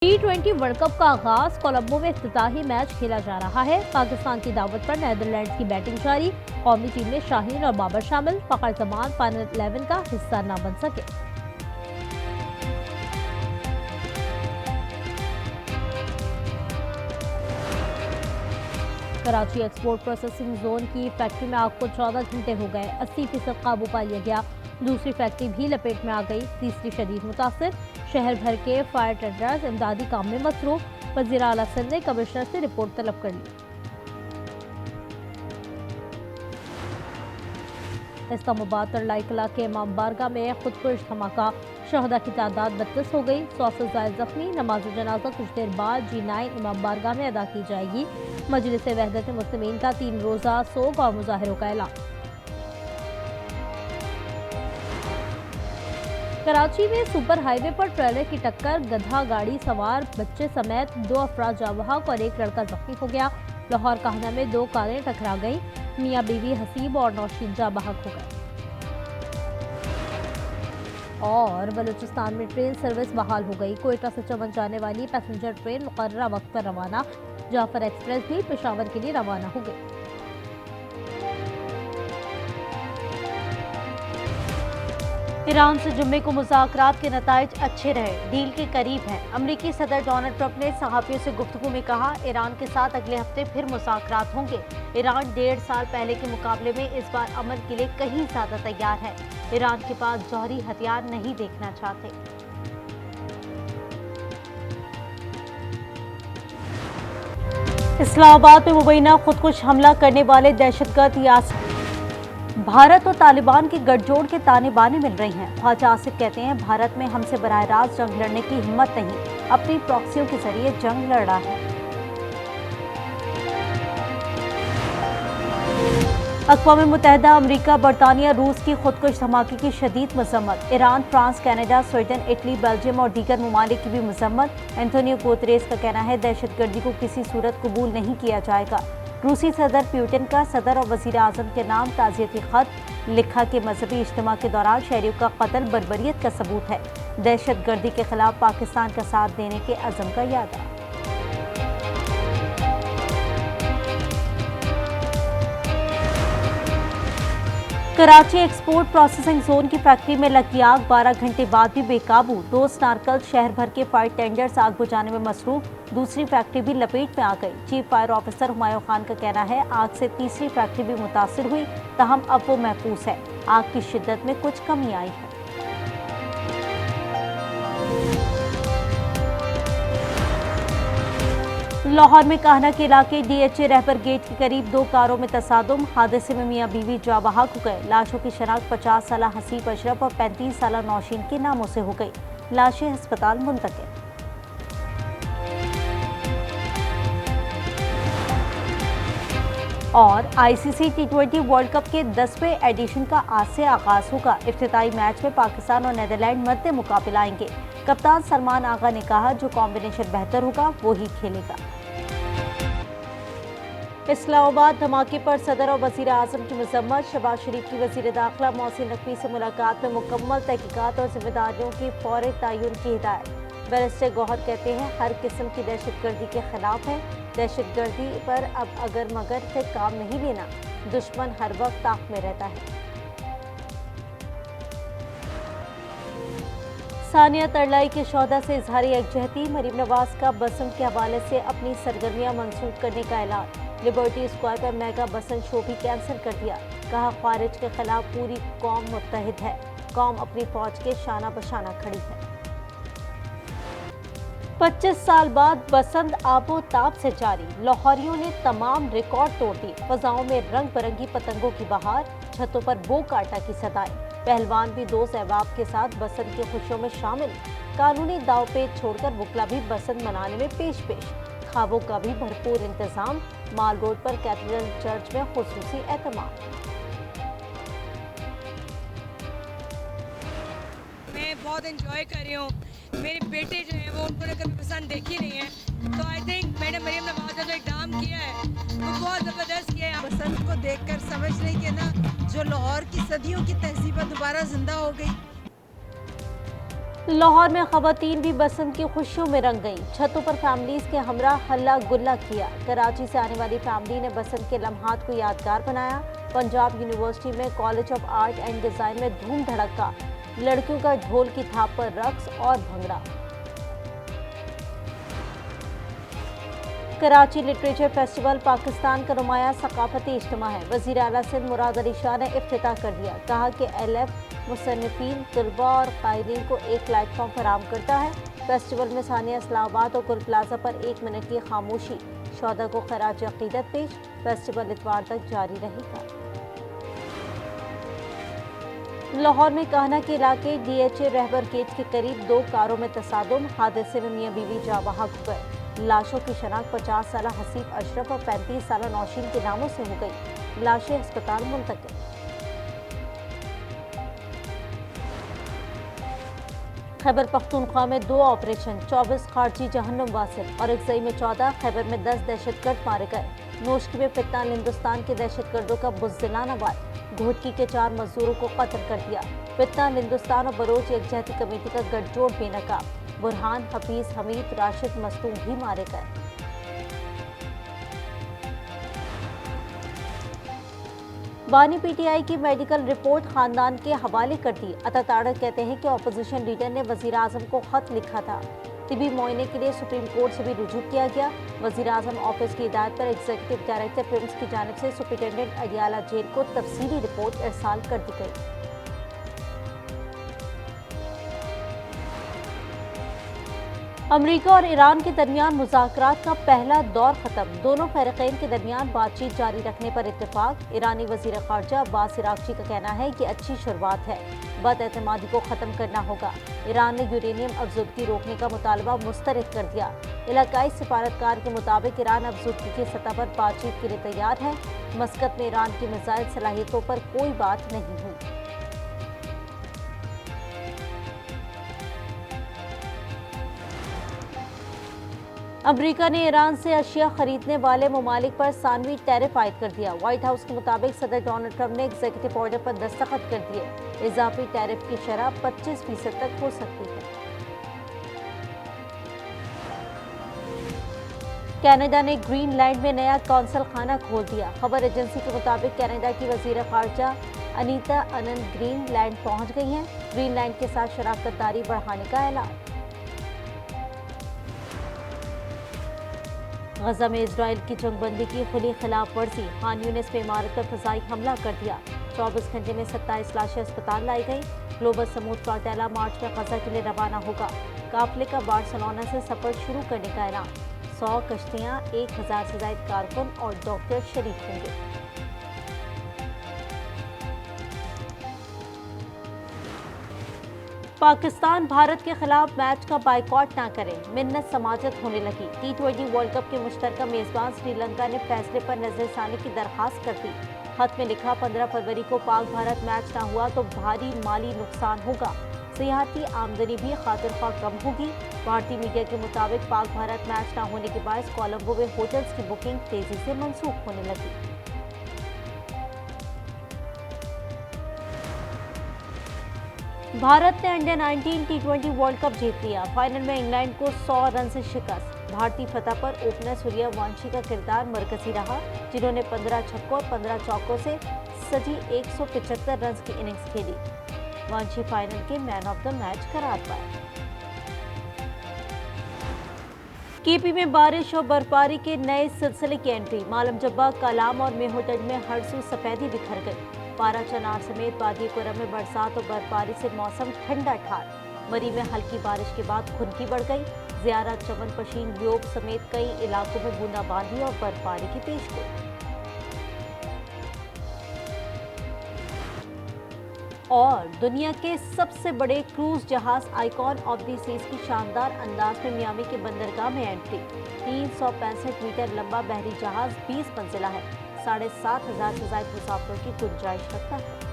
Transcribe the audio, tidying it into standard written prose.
T20 world cup का आगाज कोलंबो में इफ्तिताही मैच खेला जा रहा है। पाकिस्तान की दावत पर नीदरलैंड्स की बैटिंग जारी। कौमी टीम में शाहीन और बाबर शामिल। फखर जमान फाइनल 11 का हिस्सा न बन सके। कराची एक्सपोर्ट प्रोसेसिंग जोन की फैक्ट्री में आग को 14 घंटे हो गए। 80% काबू पा लिया गया। दूसरी फैक्ट्री भी लपेट में आ गई। तीसरी शदीद मुतासिर। शहर भर के फायर टेंडर्स इमदादी काम में मसरूफ। वज़ीर आला सिंध ने कमिश्नर से रिपोर्ट तलब कर ली। इस्लामाबाद और लाइकला के इमाम बारगाह में खुदकुश धमाका। शहदा की तादाद 32 हो गई। 100 से ज्यादा जख्मी। नमाज जनाजा कुछ देर बाद G9 इमाम बारगाह में अदा की जाएगी। मजलिस वहदत मुस्लिमीन का 3 रोजा सोग और मुजाहिरों का ऐलान। कराची में सुपर हाईवे पर ट्रेलर की टक्कर। गधा गाड़ी सवार बच्चे समेत 2 अफराद जाँ बहक और 1 लड़का जख्मी हो गया। लाहौर कहना में 2 कारें टकरा गईं। मियाँ बीवी हसीब और नौशीन जाँ बहक हो गए। और बलूचिस्तान में ट्रेन सर्विस बहाल हो गई। कोयटा से चमन जाने वाली पैसेंजर ट्रेन मुकर्ररा वक्त पर रवाना। जाफर एक्सप्रेस भी पेशावर के लिए रवाना हो गई। ईरान से जुम्मे को मुज़ाकरात के नताइज अच्छे रहे। डील के करीब हैं। अमरीकी सदर डोनाल्ड ट्रंप ने सहाफ़ियों से गुफ्तगू में कहा, ईरान के साथ अगले हफ्ते फिर मुज़ाकरात होंगे। ईरान 1.5 साल पहले के मुकाबले में इस बार अमल के लिए कहीं ज्यादा तैयार है। ईरान के पास जौहरी हथियार नहीं देखना चाहते। इस्लामाबाद में मुबैना खुदकुश हमला करने वाले दहशतगर्द यासिर। भारत और तालिबान की गठजोड़ के ताने बाने मिल रही हैं। ख्वाजा आसिफ कहते हैं, भारत में हमसे बराह रास्त जंग लड़ने की हिम्मत नहीं, अपनी प्रॉक्सियों के जरिए जंग लड़ रहा है। अक़वाम मुत्तहिदा, अमरीका, बरतानिया, रूस की खुदकुश धमाके की शदीद मजम्मत। Iran, France, Canada, Sweden, Italy, Belgium और दीगर ममालिक की भी मजम्मत। एंटोनियो गुतेरेस का कहना है, दहशतगर्दी को किसी सूरत कबूल नहीं किया जाएगा। रूसी सदर पुतिन का सदर और वज़ीर आज़म के नाम ताज़ियती खत लिखा कि मजहबी इज्तिमा के दौरान शहरियों का कत्ल बर्बरियत का सबूत है। दहशतगर्दी के खिलाफ पाकिस्तान का साथ देने के अज़म का यादा। कराची एक्सपोर्ट प्रोसेसिंग जोन की फैक्ट्री में लगी आग। 12 घंटे बाद भी बेकाबू। 2 स्नार्कल शहर भर के फायर टेंडर्स आग बुझाने में मसरूफ। दूसरी फैक्ट्री भी लपेट में आ गई। Chief fire officer Humayun Khan का कहना है, आग से तीसरी फैक्ट्री भी मुतासिर हुई, ताहम अब वो महफूज है। आग की शिद्दत में कुछ कमी आई है। लाहौर में कान्हा के इलाके DHA रहबर गेट के करीब 2 कारों में तसादुम। हादसे में मियाँ बीवी जाँ बहक हो गए। लाशों की शनाख्त 50 साला हसीब अशरफ और 35 साला नौशीन के नामों से हो गई। लाशें अस्पताल मुंतकिल। और ICC T20 वर्ल्ड कप के 10वें एडिशन का आज से आगाज होगा। इफ्तिताई मैच में पाकिस्तान और नीदरलैंड मद्दे मुकाबले आएंगे। कप्तान सलमान आगा ने कहा, जो कॉम्बिनेशन बेहतर होगा वो ही खेलेगा। इस्लामाबाद धमाके पर सदर और वज़ीर आज़म की मजम्मत। शहबाज शरीफ की वज़ीर दाखिला मोहसिन नकवी से मुलाकात में मुकम्मल तहकीकात और जिम्मेदारियों की फौरी तयन की हिदायत। बैरिस्टर गौहर कहते हैं, हर किस्म की दहशतगर्दी के खिलाफ है। दहशतगर्दी पर अब अगर मगर से काम नहीं लेना। दुश्मन हर वक्त ताक में रहता है। सानिया तरलाई के शौहदा से इजहार यकजहती। मरीम नवाज का बसंत के हवाले से अपनी सरगर्मियां मंसूख करने का ऐलान। लिबर्टी स्क्वायर पर मेगा बसंत शो भी कैंसिल कर दिया। कहा, खारिज के खिलाफ पूरी कौम मुत्तहिद है। कौम अपनी फौज के शाना बशाना खड़ी है। 25 साल बाद बसंत आबो ताब से जारी। लाहौरियों ने तमाम रिकॉर्ड तोड़ दिए। फजाओं में रंग बिरंगी पतंगों की बहार। छतों पर बो काटा की सदाएं। पहलवान भी 2 सहबाब के साथ बसंत की खुशियों में शामिल। कानूनी दाव पेच छोड़कर वुकला भी बसंत मनाने में पेश पेश। खाबों का भी भरपूर इंतजाम। माल रोड पर कैथेड्रल चर्च में खुसूसी एहतमाम। मैं बहुत एंजॉय कर रही हूँ। मेरे बेटे जो है वो उन्होंने कभी पसंद देखी नहीं है, तो आई थिंक मैंने मरीम नवाज का जो इक़दाम किया है वो बहुत ज़बरदस्त किया है। बसंत को देखकर समझ रही कि ना, जो लाहौर की सदियों की तहजीब दोबारा जिंदा हो गई। लाहौर में खवातीन भी बसंत की खुशियों में रंग गईं। छतों पर फैमिलीज के हमरा हल्ला गुल्ला किया। कराची से आने वाली फैमिली ने बसंत के लम्हात को यादगार बनाया। पंजाब यूनिवर्सिटी में college of art and design में धूम धड़का, लड़कियों का ढोल की थाप पर रक्स और भंगड़ा। कराची लिटरेचर फेस्टिवल पाकिस्तान का नुमाया सकाफती इज्तिमा है। वज़ीर आला सिंध मुराद अली शाह ने इफ्तिताह कर दिया। कहा कि LF मुसन्निफीन, तलबा और कायदीन को एक प्लेटफॉर्म फराहम करता है। फेस्टिवल में सानिया इस्लामाबाद और गुल प्लाजा पर 1 मिनट की खामोशी, शौदा को खराज अकीदत पेश। फेस्टिवल इतवार तक जारी रहेगा। लाहौर में कहना के इलाके DHA रहबर गेट के करीब 2 कारों में तसादुम, हादसे में मियां बीवी जाँ बहक हो गए। लाशों की शनाख्त 50 साला हसीब अशरफ और 35 साला नौशीन के नामों से हो गई। लाशें अस्पताल मुंतकिल। खैबर पख्तूनख्वा में 2 ऑपरेशन, 24 खारजी जहन्नुम वासिल। और अगजई में 14, खैबर में 10 दहशतगर्द मारे गए। नोशकी में फित्ना हिंदुस्तान के दहशतगर्दों का बुज़दिलाना वार, घोटकी के 4 मजदूरों को कत्ल कर दिया। फित्ना हिंदुस्तान और बलोच यकजहती कमेटी का गठजोड़ बेनकाब। बुरहान, हफीज, हमीद, राशिद मस्तूम भी मारे गए। बानी PTI की मेडिकल रिपोर्ट खानदान के हवाले कर दी। अता ताड़क कहते हैं कि अपोजिशन लीडर ने वजीर आजम को खत लिखा था। तिबी मुआयने के लिए सुप्रीम कोर्ट से भी रुजू किया गया। वजीर आजम ऑफिस की हिदायत पर एग्जीक्यूटिव डायरेक्टर प्रिम्स की जानिब से सुप्रिंटेंडेंट अडियाला जेल को तफसीली रिपोर्ट इरसाल कर दी गई। अमरीका और ईरान के दरमियान मुज़ाकरात का पहला दौर खत्म। दोनों फरीक़ैन के दरमियान बातचीत जारी रखने पर इत्तेफाक। ईरानी वज़ीर ख़ारजा अब्बास इराक़ची का कहना है कि अच्छी शुरुआत है, बदएतमादी को ख़त्म करना होगा। ईरान ने यूरेनियम अफज़ुदगी रोकने का मुतालबा मुस्तरद कर दिया। इलाकाई सिफारतकार के मुताबिक ईरान अफज़ुदगी की सतह पर बातचीत के लिए तैयार है। मस्कत में ईरान की मिसाइल सलाहियतों पर कोई बात नहीं हुई। अमरीका ने ईरान से अशिया खरीदने वाले ममालिक पर सानवी टैरिफ आयद कर दिया। व्हाइट हाउस के मुताबिक सदर डोनाल्ड ट्रंप ने एग्जीक्यूटिव ऑर्डर पर दस्तखत कर दिए। इजाफी टैरिफ की शरह 25% तक हो सकती है। कनाडा ने ग्रीनलैंड में नया कौंसल खाना खोल दिया। खबर एजेंसी के मुताबिक कनाडा की वजीर खारजा अनीता अनंत ग्रीनलैंड पहुंच गई हैं। ग्रीनलैंड के साथ शराकत दारी बढ़ाने का ऐलान। गजा में इजराइल की जंगबंदी की खुली खिलाफ वर्जी। खान यूनिस में इमारत पर फजाई हमला कर दिया। 24 घंटे में 27 लाशें अस्पताल लाई गई। ग्लोबल समूद फ्लोटेला मार्च में गजा के लिए रवाना होगा। काफिले का बार्सिलोना से सफर शुरू करने का ऐलान। 100 कश्तियां, 1000 से ज्यादा कारकुन और डॉक्टर शरीक होंगे। पाकिस्तान भारत के खिलाफ मैच का बाइकॉट ना करे, मिन्नत समाजत होने लगी। T20 वर्ल्ड कप के मुश्तरका मेजबान श्रीलंका ने फैसले पर नजरसानी की दरखास्त कर दी। खत में लिखा 15 फरवरी को पाक भारत मैच ना हुआ तो भारी माली नुकसान होगा। सियाहती आमदनी भी खातिर ख्वाह कम होगी। भारतीय मीडिया के मुताबिक पाक भारत मैच ना होने के बायस कोलंबो में होटल्स की बुकिंग तेजी से मनसूख होने लगी। भारत ने अंडर 19 T20 वर्ल्ड कप जीत लिया। फाइनल में इंग्लैंड को 100 रन से शिकस्त। भारतीय फतह पर ओपनर सूर्यवंशी का किरदार मरकजी रहा, जिन्होंने 15 छक्कों और 15 चौकों से सजी 175 रन की इनिंग्स खेली। वंशी फाइनल के मैन ऑफ द मैच करार पाए। केपी में बारिश और बर्फबारी के नए सिलसिले की एंट्री। मालम जब्बा, कलाम और मेहोटज में हर सू सफेदी बिखर गई। पारा चनार समेत वादी कुरम में बरसात और बर्फबारी से मौसम ठंडा ठार। मरी में हल्की बारिश के बाद खुनकी बढ़ गई। ज़ियारा, चमन पशीन, योग समेत कई इलाकों में बूंदाबांदी और बर्फबारी की पेशगोई। और दुनिया के सबसे बड़े क्रूज जहाज आइकॉन ऑफ द सीज की शानदार अंदाज में मियामी के बंदरगाह में एंट्री। 365 मीटर लंबा बहरी जहाज 20 मंजिला है। 7,500 से ज्यादा मुसाफिरों की गुंजाइश रखता है।